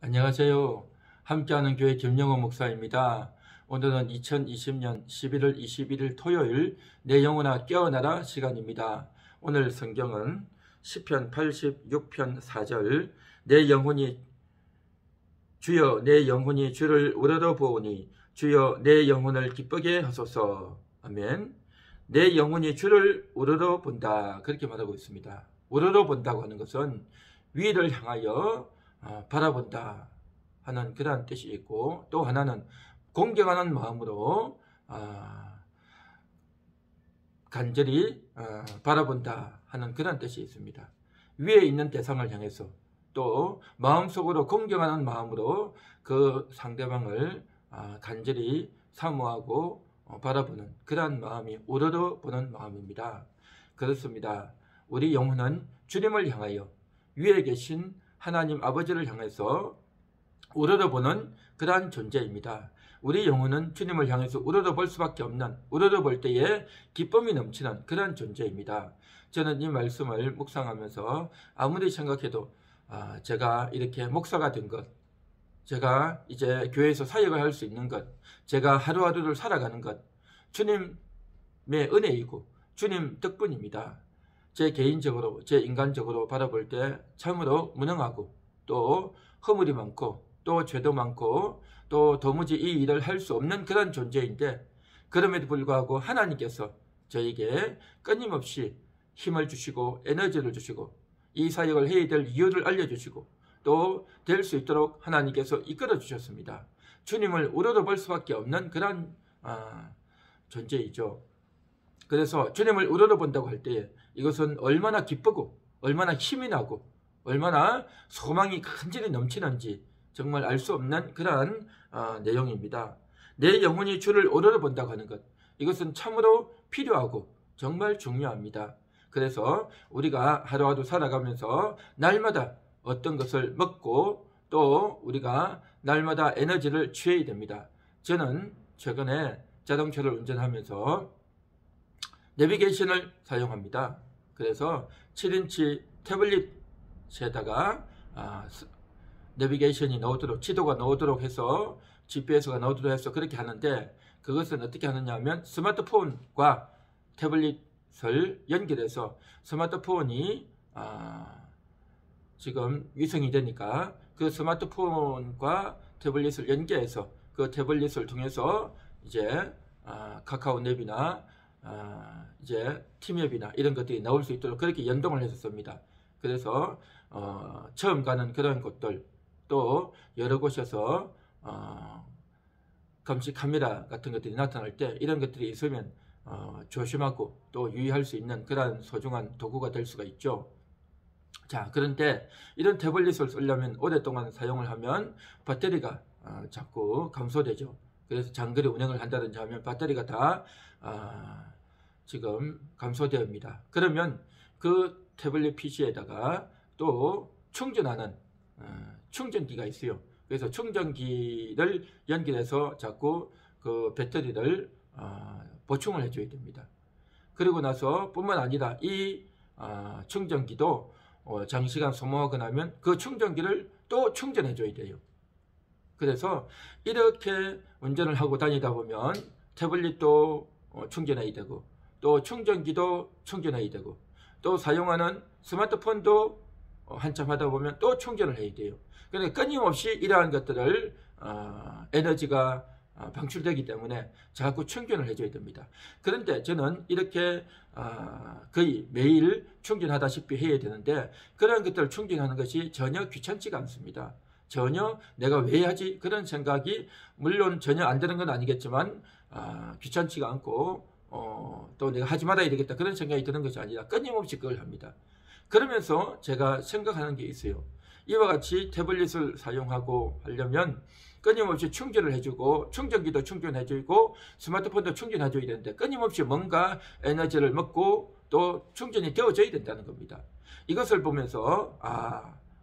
안녕하세요. 함께하는 교회 김영호 목사입니다. 오늘은 2020년 11월 21일 토요일 내 영혼아 깨어나라 시간입니다. 오늘 성경은 시편 86편 4절 내 영혼이 주여 내 영혼이 주를 우러러보오니 주여 내 영혼을 기쁘게 하소서. 아멘. 내 영혼이 주를 우러러본다 그렇게 말하고 있습니다. 우러러본다고 하는 것은 위를 향하여 바라본다 하는 그러한 뜻이 있고, 또 하나는 공경하는 마음으로 간절히 바라본다 하는 그런 뜻이 있습니다. 위에 있는 대상을 향해서 또 마음속으로 공경하는 마음으로 그 상대방을 간절히 사모하고 바라보는 그러한 마음이 우러러보는 마음입니다. 그렇습니다. 우리 영혼은 주님을 향하여 위에 계신 하나님 아버지를 향해서 우러러보는 그러한 존재입니다. 우리 영혼은 주님을 향해서 우러러볼 수밖에 없는, 우러러볼 때에 기쁨이 넘치는 그러한 존재입니다. 저는 이 말씀을 묵상하면서 아무리 생각해도 제가 이렇게 목사가 된 것, 제가 이제 교회에서 사역을 할 수 있는 것, 제가 하루하루를 살아가는 것, 주님의 은혜이고 주님 덕분입니다. 제 개인적으로, 제 인간적으로 바라볼 때 참으로 무능하고 또 허물이 많고 또 죄도 많고 또 도무지 이 일을 할 수 없는 그런 존재인데, 그럼에도 불구하고 하나님께서 저에게 끊임없이 힘을 주시고 에너지를 주시고 이 사역을 해야 될 이유를 알려주시고 또 될 수 있도록 하나님께서 이끌어 주셨습니다. 주님을 우러러볼 수밖에 없는 그런 존재이죠. 그래서 주님을 우러러본다고 할 때 이것은 얼마나 기쁘고 얼마나 힘이 나고 얼마나 소망이 간절히 넘치는지 정말 알 수 없는 그러한 내용입니다. 내 영혼이 주를 우러러본다고 하는 것, 이것은 참으로 필요하고 정말 중요합니다. 그래서 우리가 하루하루 살아가면서 날마다 어떤 것을 먹고 또 우리가 날마다 에너지를 취해야 됩니다. 저는 최근에 자동차를 운전하면서 내비게이션을 사용합니다. 그래서 7인치 태블릿에다가 내비게이션이 나오도록, 지도가 나오도록 해서 GPS가 나오도록 해서 그렇게 하는데, 그것은 어떻게 하느냐 하면 스마트폰과 태블릿을 연결해서 스마트폰이 지금 위성이 되니까 그 스마트폰과 태블릿을 연계해서 그 태블릿을 통해서 이제 카카오 앱이나 이제 티맵이나 이런 것들이 나올 수 있도록 그렇게 연동을 해서 씁니다. 그래서 처음 가는 그런 곳들, 또 여러 곳에서 감시 카메라 같은 것들이 나타날 때 이런 것들이 있으면 조심하고 또 유의할 수 있는 그런 소중한 도구가 될 수가 있죠. 자, 그런데 이런 태블릿을 쓰려면 오랫동안 사용을 하면 배터리가 자꾸 감소되죠. 그래서 장거리 운행을 한다든지 하면 배터리가 다 지금 감소되옵니다. 그러면 그 태블릿 PC에다가 또 충전하는 충전기가 있어요. 그래서 충전기를 연결해서 자꾸 그 배터리를 보충을 해줘야 됩니다. 그리고 나서 뿐만 아니라 이 충전기도 장시간 소모하고 나면 그 충전기를 또 충전해줘야 돼요. 그래서 이렇게 운전을 하고 다니다 보면 태블릿도 충전해야 되고 또 충전기도 충전해야 되고 또 사용하는 스마트폰도 한참 하다 보면 또 충전을 해야 돼요. 그러니까 끊임없이 이러한 것들을 에너지가 방출되기 때문에 자꾸 충전을 해줘야 됩니다. 그런데 저는 이렇게 거의 매일 충전하다시피 해야 되는데 그런 것들을 충전하는 것이 전혀 귀찮지가 않습니다. 전혀 내가 왜 하지? 그런 생각이 물론 전혀 안 드는 건 아니겠지만 귀찮지가 않고 또 내가 하지 말아야 되겠다 그런 생각이 드는 것이 아니라 끊임없이 그걸 합니다. 그러면서 제가 생각하는 게 있어요. 이와 같이 태블릿을 사용하고 하려면 끊임없이 충전을 해주고 충전기도 충전해주고 스마트폰도 충전해줘야 되는데 끊임없이 뭔가 에너지를 먹고 또 충전이 되어져야 된다는 겁니다. 이것을 보면서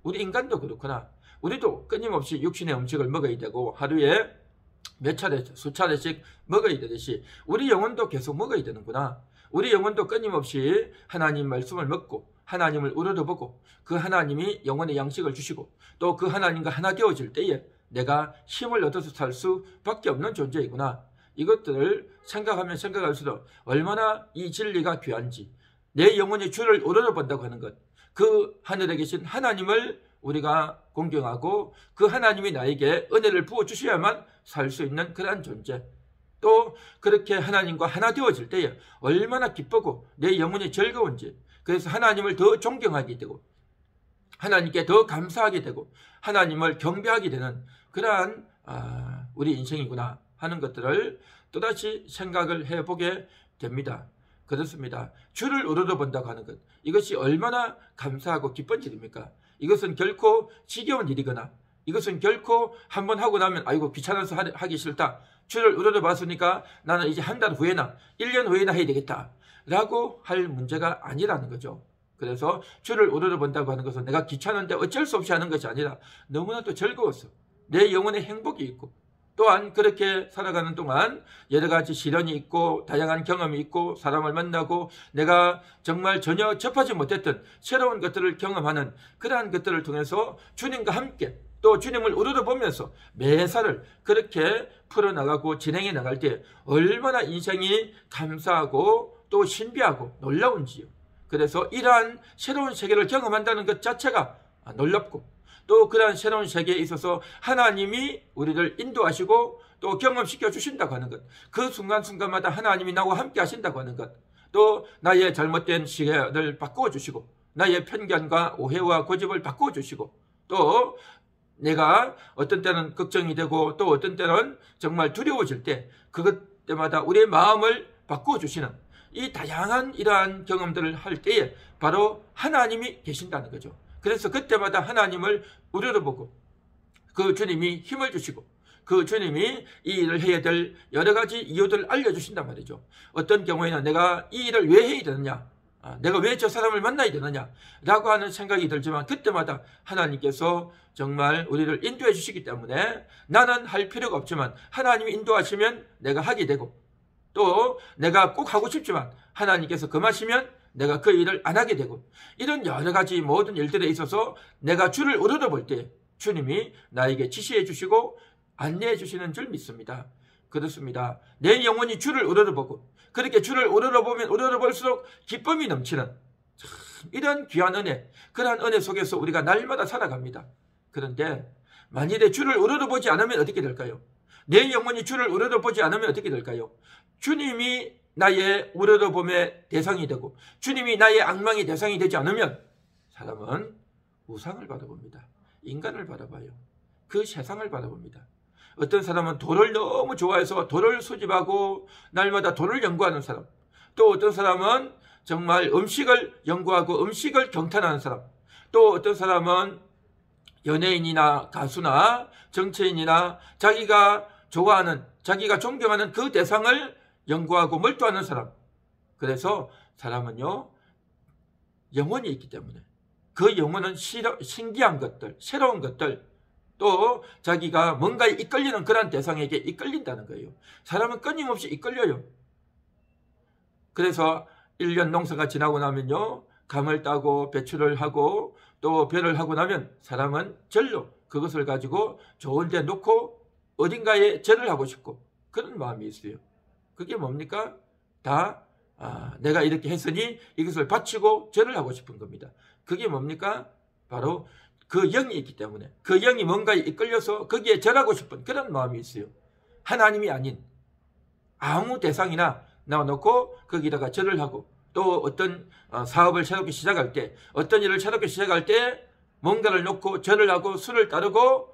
우리 인간도 그렇구나. 우리도 끊임없이 육신의 음식을 먹어야 되고 하루에 몇 차례, 수차례씩 먹어야 되듯이 우리 영혼도 계속 먹어야 되는구나. 우리 영혼도 끊임없이 하나님 말씀을 먹고 하나님을 우러러보고 그 하나님이 영혼의 양식을 주시고 또 그 하나님과 하나 되어질 때에 내가 힘을 얻어서 살 수밖에 없는 존재이구나. 이것들을 생각하면 생각할수록 얼마나 이 진리가 귀한지, 내 영혼이 주를 우러러본다고 하는 것, 그 하늘에 계신 하나님을 우리가 공경하고 그 하나님이 나에게 은혜를 부어주셔야만 살 수 있는 그러한 존재, 또 그렇게 하나님과 하나 되어질 때에 얼마나 기쁘고 내 영혼이 즐거운지, 그래서 하나님을 더 존경하게 되고 하나님께 더 감사하게 되고 하나님을 경배하게 되는 그러한 우리 인생이구나 하는 것들을 또다시 생각을 해보게 됩니다. 그렇습니다. 주를 우러러본다고 하는 것, 이것이 얼마나 감사하고 기쁜 일입니까? 이것은 결코 지겨운 일이거나 이것은 결코 한번 하고 나면 아이고 귀찮아서 하기 싫다, 주를 우러러봤으니까 나는 이제 한 달 후에나 1년 후에나 해야 되겠다 라고 할 문제가 아니라는 거죠. 그래서 주를 우러러본다고 하는 것은 내가 귀찮은데 어쩔 수 없이 하는 것이 아니라 너무나도 즐거웠어. 내 영혼의 행복이 있고 또한 그렇게 살아가는 동안 여러 가지 시련이 있고 다양한 경험이 있고 사람을 만나고 내가 정말 전혀 접하지 못했던 새로운 것들을 경험하는 그러한 것들을 통해서 주님과 함께 또 주님을 우러러보면서 매사를 그렇게 풀어나가고 진행해 나갈 때 얼마나 인생이 감사하고 또 신비하고 놀라운지요. 그래서 이러한 새로운 세계를 경험한다는 것 자체가 놀랍고 또 그러한 새로운 세계에 있어서 하나님이 우리를 인도하시고 또 경험시켜 주신다고 하는 것, 그 순간순간마다 하나님이 나와 함께 하신다고 하는 것, 또 나의 잘못된 시각을 바꾸어 주시고 나의 편견과 오해와 고집을 바꾸어 주시고 또 내가 어떤 때는 걱정이 되고 또 어떤 때는 정말 두려워질 때 그것 때마다 우리의 마음을 바꾸어 주시는 이 다양한 이러한 경험들을 할 때에 바로 하나님이 계신다는 거죠. 그래서 그때마다 하나님을 우러러보고 그 주님이 힘을 주시고 그 주님이 이 일을 해야 될 여러 가지 이유들을 알려주신단 말이죠. 어떤 경우에는 내가 이 일을 왜 해야 되느냐, 내가 왜 저 사람을 만나야 되느냐 라고 하는 생각이 들지만 그때마다 하나님께서 정말 우리를 인도해 주시기 때문에 나는 할 필요가 없지만 하나님이 인도하시면 내가 하게 되고 또 내가 꼭 하고 싶지만 하나님께서 금하시면 내가 그 일을 안 하게 되고 이런 여러 가지 모든 일들에 있어서 내가 주를 우러러볼 때 주님이 나에게 지시해 주시고 안내해 주시는 줄 믿습니다. 그렇습니다. 내 영혼이 주를 우러러보고 그렇게 주를 우러러보면 우러러볼수록 기쁨이 넘치는 참 이런 귀한 은혜, 그러한 은혜 속에서 우리가 날마다 살아갑니다. 그런데 만일에 주를 우러러보지 않으면 어떻게 될까요? 내 영혼이 주를 우러러보지 않으면 어떻게 될까요? 주님이 나의 우러러봄의 대상이 되고 주님이 나의 악망의 대상이 되지 않으면 사람은 우상을 바라봅니다. 인간을 바라봐요. 그 세상을 바라봅니다. 어떤 사람은 돌을 너무 좋아해서 돌을 수집하고 날마다 돌을 연구하는 사람, 또 어떤 사람은 정말 음식을 연구하고 음식을 경탄하는 사람, 또 어떤 사람은 연예인이나 가수나 정치인이나 자기가 좋아하는 자기가 존경하는 그 대상을 연구하고 몰두하는 사람. 그래서 사람은요 영혼이 있기 때문에 그 영혼은 신기한 것들, 새로운 것들, 또 자기가 뭔가에 이끌리는 그런 대상에게 이끌린다는 거예요. 사람은 끊임없이 이끌려요. 그래서 1년 농사가 지나고 나면요 감을 따고 배출을 하고 또 벼를 하고 나면 사람은 절로 그것을 가지고 좋은 데 놓고 어딘가에 절을 하고 싶고 그런 마음이 있어요. 그게 뭡니까? 다 내가 이렇게 했으니 이것을 바치고 절을 하고 싶은 겁니다. 그게 뭡니까? 바로 그 영이 있기 때문에 그 영이 뭔가에 이끌려서 거기에 절하고 싶은 그런 마음이 있어요. 하나님이 아닌 아무 대상이나 놔놓고 거기다가 절을 하고 또 어떤 사업을 새롭게 시작할 때 어떤 일을 새롭게 시작할 때 뭔가를 놓고 절을 하고 수를 따르고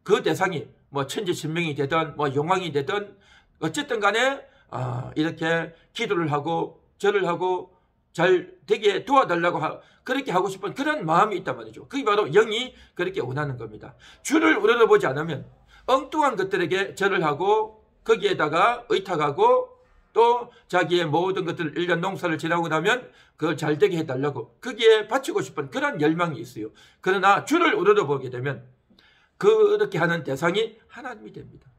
그 대상이 뭐 천지신명이 되든 뭐 용왕이 되든 어쨌든 간에 이렇게 기도를 하고 절을 하고 잘 되게 도와달라고 그렇게 하고 싶은 그런 마음이 있단 말이죠. 그게 바로 영이 그렇게 원하는 겁니다. 주를 우러러보지 않으면 엉뚱한 것들에게 절을 하고 거기에다가 의탁하고 또 자기의 모든 것들을 1년 농사를 지나고 나면 그걸 잘 되게 해달라고 거기에 바치고 싶은 그런 열망이 있어요. 그러나 주를 우러러보게 되면 그렇게 하는 대상이 하나님이 됩니다.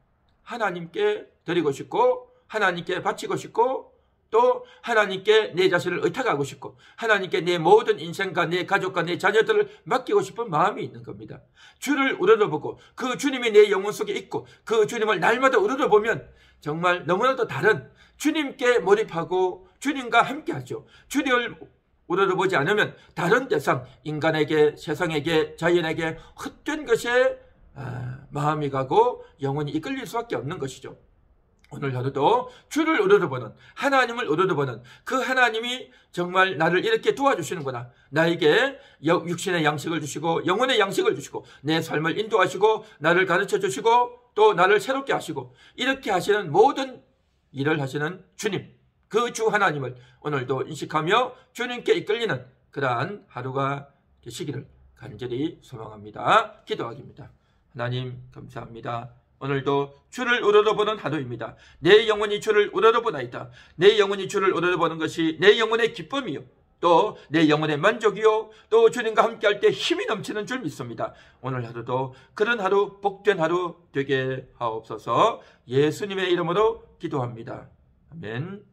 하나님께 드리고 싶고 하나님께 바치고 싶고 또 하나님께 내 자신을 의탁하고 싶고 하나님께 내 모든 인생과 내 가족과 내 자녀들을 맡기고 싶은 마음이 있는 겁니다. 주를 우러러보고 그 주님이 내 영혼 속에 있고 그 주님을 날마다 우러러보면 정말 너무나도 다른 주님께 몰입하고 주님과 함께하죠. 주님을 우러러보지 않으면 다른 대상, 인간에게, 세상에게, 자연에게 헛된 것에 마음이 가고 영혼이 이끌릴 수밖에 없는 것이죠. 오늘 하루도 주를 우러러보는, 하나님을 우러러보는 그 하나님이 정말 나를 이렇게 도와주시는구나. 나에게 육신의 양식을 주시고 영혼의 양식을 주시고 내 삶을 인도하시고 나를 가르쳐 주시고 또 나를 새롭게 하시고 이렇게 하시는 모든 일을 하시는 주님, 그 주 하나님을 오늘도 인식하며 주님께 이끌리는 그러한 하루가 되시기를 간절히 소망합니다. 기도하기입니다. 하나님 감사합니다. 오늘도 주를 우러러보는 하루입니다. 내 영혼이 주를 우러러보나이다. 내 영혼이 주를 우러러보는 것이 내 영혼의 기쁨이요 또 내 영혼의 만족이요 또 주님과 함께할 때 힘이 넘치는 줄 믿습니다. 오늘 하루도 그런 하루, 복된 하루 되게 하옵소서. 예수님의 이름으로 기도합니다. 아멘.